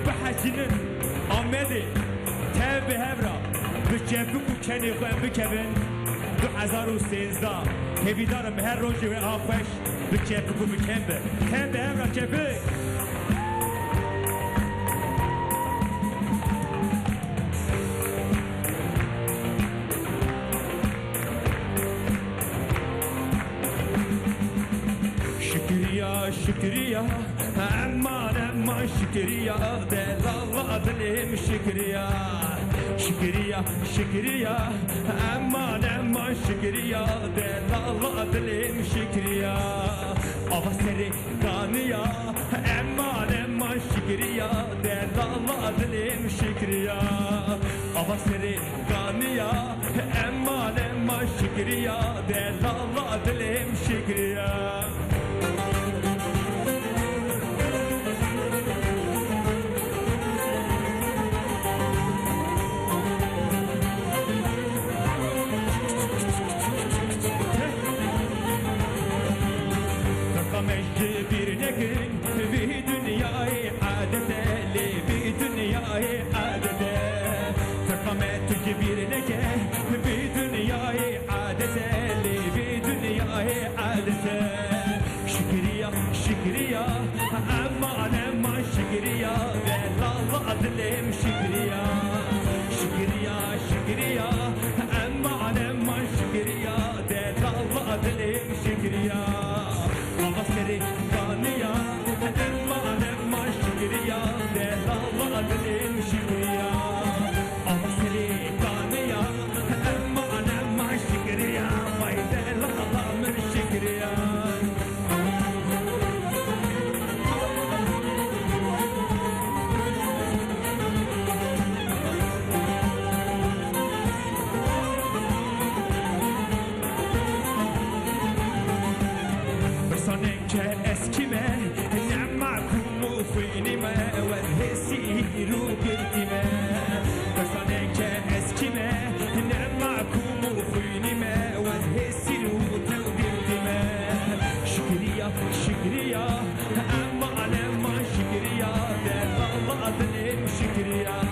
Bahasinin Ahmedi Tevbi Hevra Bükevbi Kukeni Kuen Bükevin 2013 Tevidarım her roji ve afeş Bükevbi Kukembe Tevbi Hevra Kefi Şükriya şükriya Aman aman şükriya Delalla dilim şükriya Şükriya şükriya Aman aman şükriya Delalla dilim şükriya Avaseri kanıya Aman aman şükriya Delalla dilim şükriya Avaseri kanıya Aman aman şükriya Delalla dilim şükriya Mecdi bir nekin bir dünyayı adeteli bir dünyayı adete Takametçi bir neke bir dünyayı adeteli bir dünyayı adete Şükriya şükriya aman aman şükriya Vellallah dilim şükriya Şükriya şükriya aman aman şükriya Vellallah dilim şükriya Avaseri kanıya Emman emman şükriya Delalla dilim şükriya Avaseri kanıya Emman emman şükriya Vay delalla min şükriya Sanenke eskime Nemma kumu finime Vezhesiru birtime Sanenke eskime Nemma kumu finime Vezhesiru birtime Şükriya şükriya Aman aman şükriya Delalla dilim şükriya